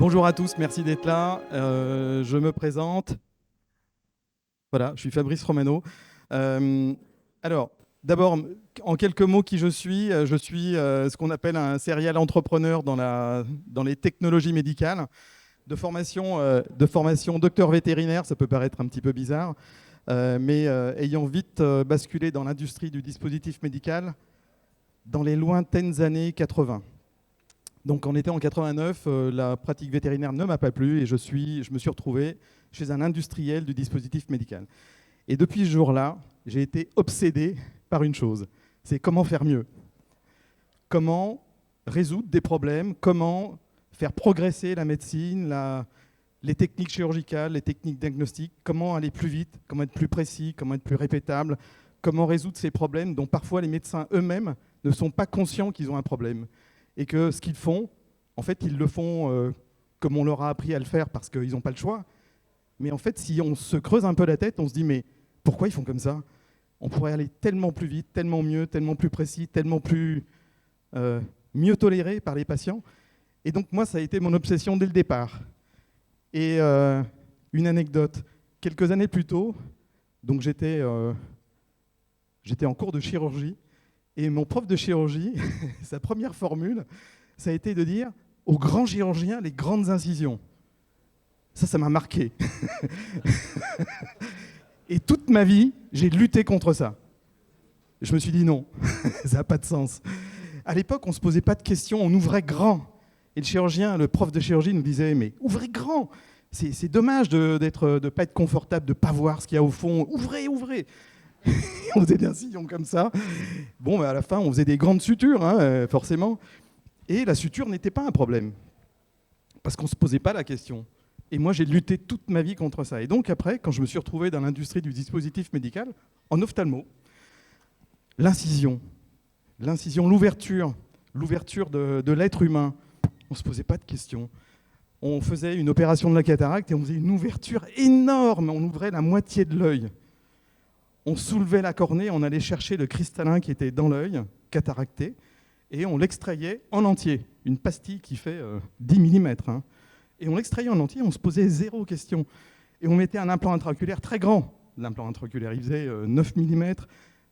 Bonjour à tous, merci d'être là. Je me présente. Voilà, je suis Fabrice Romano. Euh, alors, d'abord, en quelques mots, qui je suis? Je suis ce qu'on appelle un serial entrepreneur dans les technologies médicales. De formation docteur vétérinaire, ça peut paraître un petit peu bizarre, mais ayant vite basculé dans l'industrie du dispositif médical dans les lointaines années 80. Donc on était en 89, la pratique vétérinaire ne m'a pas plu et je me suis retrouvé chez un industriel du dispositif médical. Et depuis ce jour-là, j'ai été obsédé par une chose, c'est comment faire mieux. Comment résoudre des problèmes, comment faire progresser la médecine, les techniques chirurgicales, les techniques diagnostiques, comment aller plus vite, comment être plus précis, comment être plus répétable, comment résoudre ces problèmes dont parfois les médecins eux-mêmes ne sont pas conscients qu'ils ont un problème. Et que ce qu'ils font, en fait, ils le font comme on leur a appris à le faire parce qu'ils n'ont pas le choix. Mais en fait, si on se creuse un peu la tête, on se dit, mais pourquoi ils font comme ça? On pourrait aller tellement plus vite, tellement mieux, tellement plus précis, tellement plus mieux toléré par les patients. Et donc, moi, ça a été mon obsession dès le départ. Et une anecdote, quelques années plus tôt, donc j'étais en cours de chirurgie, et mon prof de chirurgie, sa première formule, ça a été de dire aux grands chirurgiens les grandes incisions. Ça m'a marqué. Et toute ma vie, j'ai lutté contre ça. Je me suis dit non, ça n'a pas de sens. À l'époque, on ne se posait pas de questions, on ouvrait grand. Et le chirurgien, le prof de chirurgie nous disait, mais ouvrez grand, c'est dommage de ne pas être confortable, de ne pas voir ce qu'il y a au fond. Ouvrez, ouvrez. On faisait des incisions comme ça. Bon, à la fin, on faisait des grandes sutures, hein, forcément. Et la suture n'était pas un problème, parce qu'on ne se posait pas la question. Et moi, j'ai lutté toute ma vie contre ça. Et donc après, quand je me suis retrouvé dans l'industrie du dispositif médical, en ophtalmo, l'incision, l'ouverture de l'être humain, on ne se posait pas de questions. On faisait une opération de la cataracte et on faisait une ouverture énorme. On ouvrait la moitié de l'œil. On soulevait la cornée, on allait chercher le cristallin qui était dans l'œil, cataracté, et on l'extrayait en entier. Une pastille qui fait 10 mm. Hein. Et on l'extrayait en entier, on se posait zéro question. Et on mettait un implant intraoculaire très grand. L'implant intraoculaire, il faisait 9 mm,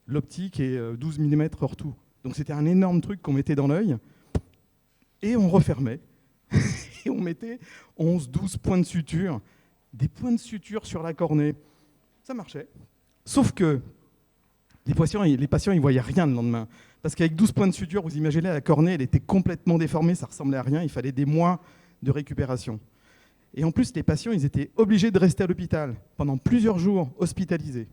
l'optique et 12 mm hors tout. Donc c'était un énorme truc qu'on mettait dans l'œil. Et on refermait. Et on mettait 11-12 points de suture. Des points de suture sur la cornée. Ça marchait. Sauf que les patients, ils ne voyaient rien le lendemain. Parce qu'avec 12 points de suture, vous imaginez, la cornée, elle était complètement déformée, ça ressemblait à rien, il fallait des mois de récupération. Et en plus, les patients, ils étaient obligés de rester à l'hôpital pendant plusieurs jours, hospitalisés.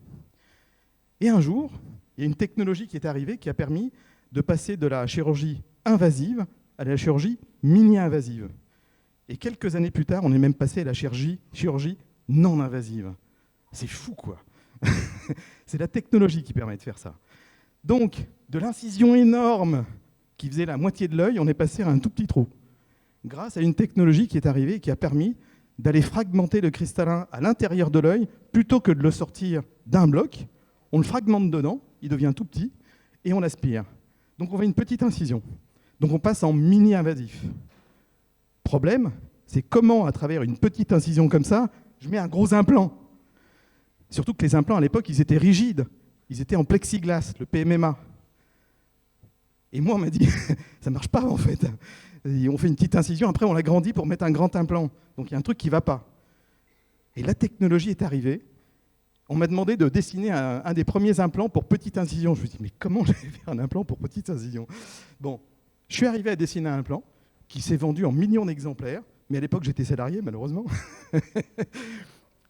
Et un jour, il y a une technologie qui est arrivée qui a permis de passer de la chirurgie invasive à la chirurgie mini-invasive. Et quelques années plus tard, on est même passé à la chirurgie non invasive. C'est fou, quoi. C'est la technologie qui permet de faire ça. Donc, de l'incision énorme qui faisait la moitié de l'œil, on est passé à un tout petit trou. Grâce à une technologie qui est arrivée et qui a permis d'aller fragmenter le cristallin à l'intérieur de l'œil, plutôt que de le sortir d'un bloc, on le fragmente dedans, il devient tout petit, et on l'aspire. Donc on fait une petite incision. Donc on passe en mini-invasif. Problème, c'est comment, à travers une petite incision comme ça, je mets un gros implant. Surtout que les implants, à l'époque, ils étaient rigides. Ils étaient en plexiglas, le PMMA. Et moi, on m'a dit, ça ne marche pas, en fait. Et on fait une petite incision, après, on l'agrandit pour mettre un grand implant. Donc, il y a un truc qui ne va pas. Et la technologie est arrivée. On m'a demandé de dessiner un des premiers implants pour petite incision. Je me suis dit, mais comment je vais faire un implant pour petite incision? Bon, je suis arrivé à dessiner un implant qui s'est vendu en millions d'exemplaires. Mais à l'époque, j'étais salarié, malheureusement.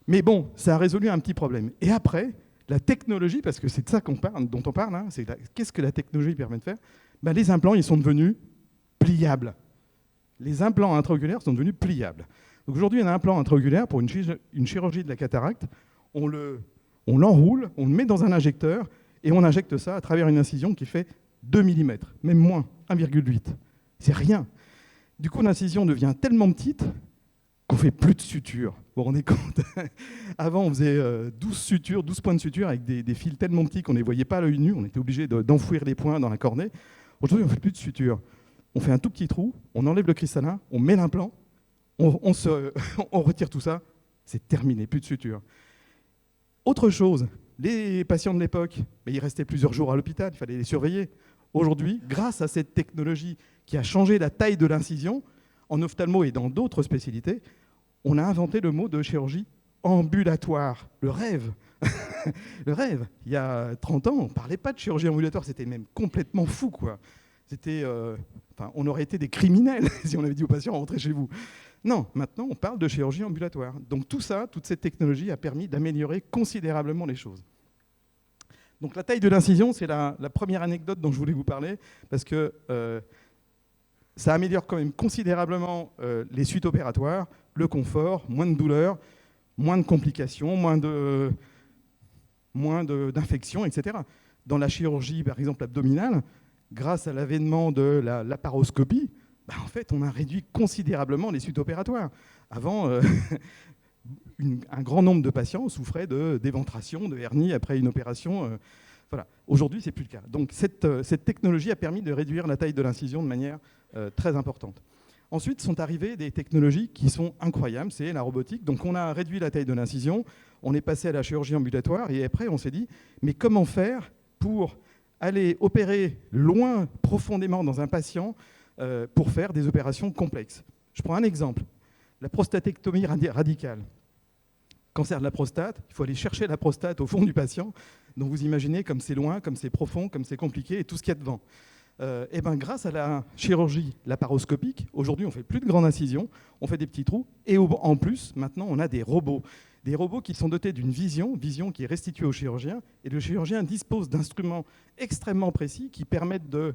Mais bon, ça a résolu un petit problème. Et après, la technologie, parce que c'est de ça dont on parle, hein, qu'est-ce que la technologie permet de faire? Les implants, ils sont devenus pliables. Les implants intraoculaires sont devenus pliables. Donc aujourd'hui, un implant intraoculaire, pour une chirurgie de la cataracte, on l'enroule, on le met dans un injecteur, et on injecte ça à travers une incision qui fait 2 mm, même moins, 1,8. C'est rien. Du coup, l'incision devient tellement petite qu'on ne fait plus de suture. Vous vous rendez compte? Avant, on faisait 12 points de suture avec des fils tellement petits qu'on ne les voyait pas à l'œil nu. On était obligé d'enfouir les points dans la cornée. Aujourd'hui, on ne fait plus de suture. On fait un tout petit trou, on enlève le cristallin, on met l'implant, on retire tout ça, c'est terminé, plus de suture. Autre chose, les patients de l'époque, ils restaient plusieurs jours à l'hôpital, il fallait les surveiller. Aujourd'hui, grâce à cette technologie qui a changé la taille de l'incision, en ophtalmo et dans d'autres spécialités, on a inventé le mot de chirurgie ambulatoire, le rêve. Le rêve. Il y a 30 ans, on ne parlait pas de chirurgie ambulatoire, c'était même complètement fou, quoi. On aurait été des criminels si on avait dit aux patients rentrez chez vous. Non, maintenant on parle de chirurgie ambulatoire. Donc tout ça, toute cette technologie a permis d'améliorer considérablement les choses. Donc la taille de l'incision, c'est la première anecdote dont je voulais vous parler, parce que ça améliore quand même considérablement les suites opératoires, le confort, moins de douleur, moins de complications, moins d'infections, etc. Dans la chirurgie, par exemple abdominale, grâce à l'avènement de la laparoscopie, en fait, on a réduit considérablement les suites opératoires. Avant, un grand nombre de patients souffraient d'éventration, de hernie après une opération. Voilà. Aujourd'hui, ce n'est plus le cas. Donc, cette technologie a permis de réduire la taille de l'incision de manière très importante. Ensuite, sont arrivées des technologies qui sont incroyables, c'est la robotique. Donc, on a réduit la taille de l'incision, on est passé à la chirurgie ambulatoire, et après, on s'est dit, mais comment faire pour aller opérer loin, profondément dans un patient pour faire des opérations complexes. Je prends un exemple, la prostatectomie radicale. Cancer de la prostate, il faut aller chercher la prostate au fond du patient. Donc vous imaginez comme c'est loin, comme c'est profond, comme c'est compliqué et tout ce qu'il y a devant. Grâce à la chirurgie laparoscopique, aujourd'hui on ne fait plus de grandes incisions, on fait des petits trous et en plus maintenant on a des robots qui sont dotés d'une vision qui est restituée au chirurgien, et le chirurgien dispose d'instruments extrêmement précis qui permettent de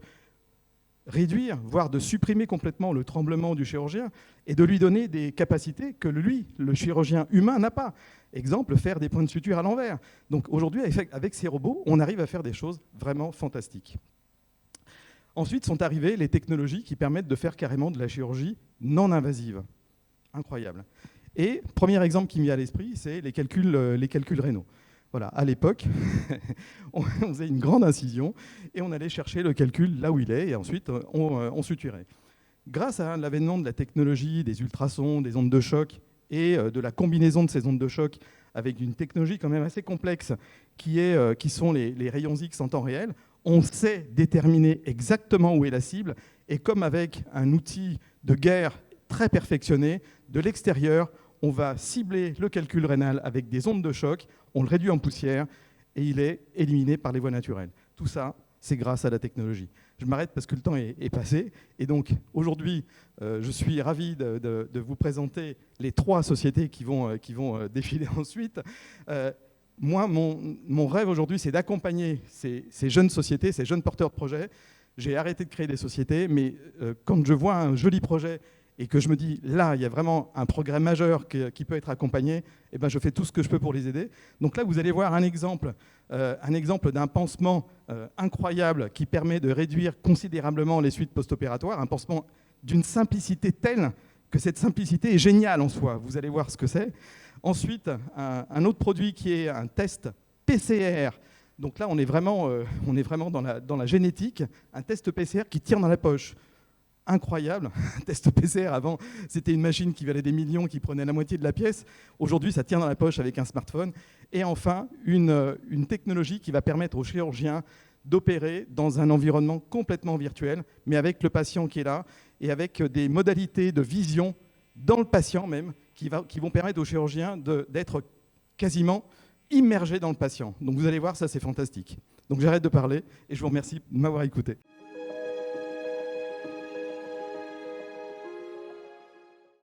réduire, voire de supprimer complètement le tremblement du chirurgien et de lui donner des capacités que lui, le chirurgien humain, n'a pas. Exemple, faire des points de suture à l'envers. Donc aujourd'hui, avec ces robots, on arrive à faire des choses vraiment fantastiques. Ensuite sont arrivées les technologies qui permettent de faire carrément de la chirurgie non invasive. Incroyable. Et premier exemple qui me vient à l'esprit, c'est les calculs rénaux. Voilà, à l'époque, on faisait une grande incision et on allait chercher le calcul là où il est et ensuite on suturait. Grâce à l'avènement de la technologie, des ultrasons, des ondes de choc et de la combinaison de ces ondes de choc avec une technologie quand même assez complexe qui sont les rayons X en temps réel, on sait déterminer exactement où est la cible et comme avec un outil de guerre très perfectionné, de l'extérieur, on va cibler le calcul rénal avec des ondes de choc, on le réduit en poussière et il est éliminé par les voies naturelles. Tout ça, c'est grâce à la technologie. Je m'arrête parce que le temps est passé. Et donc, aujourd'hui, je suis ravi de vous présenter les 3 sociétés qui vont défiler ensuite. Moi, mon rêve aujourd'hui, c'est d'accompagner ces jeunes sociétés, ces jeunes porteurs de projets. J'ai arrêté de créer des sociétés, mais quand je vois un joli projet et que je me dis, là, il y a vraiment un progrès majeur qui peut être accompagné, eh ben, je fais tout ce que je peux pour les aider. Donc là, vous allez voir un exemple d'un pansement incroyable qui permet de réduire considérablement les suites post-opératoires, un pansement d'une simplicité telle que cette simplicité est géniale en soi. Vous allez voir ce que c'est. Ensuite, un autre produit qui est un test PCR. Donc là, on est vraiment dans la génétique, un test PCR qui tire dans la poche. Incroyable. Un test PCR, avant, c'était une machine qui valait des millions, qui prenait la moitié de la pièce. Aujourd'hui, ça tient dans la poche avec un smartphone. Et enfin, une technologie qui va permettre aux chirurgiens d'opérer dans un environnement complètement virtuel, mais avec le patient qui est là, et avec des modalités de vision dans le patient même, qui vont permettre aux chirurgiens d'être quasiment immergés dans le patient. Donc vous allez voir, ça c'est fantastique. Donc j'arrête de parler, et je vous remercie de m'avoir écouté.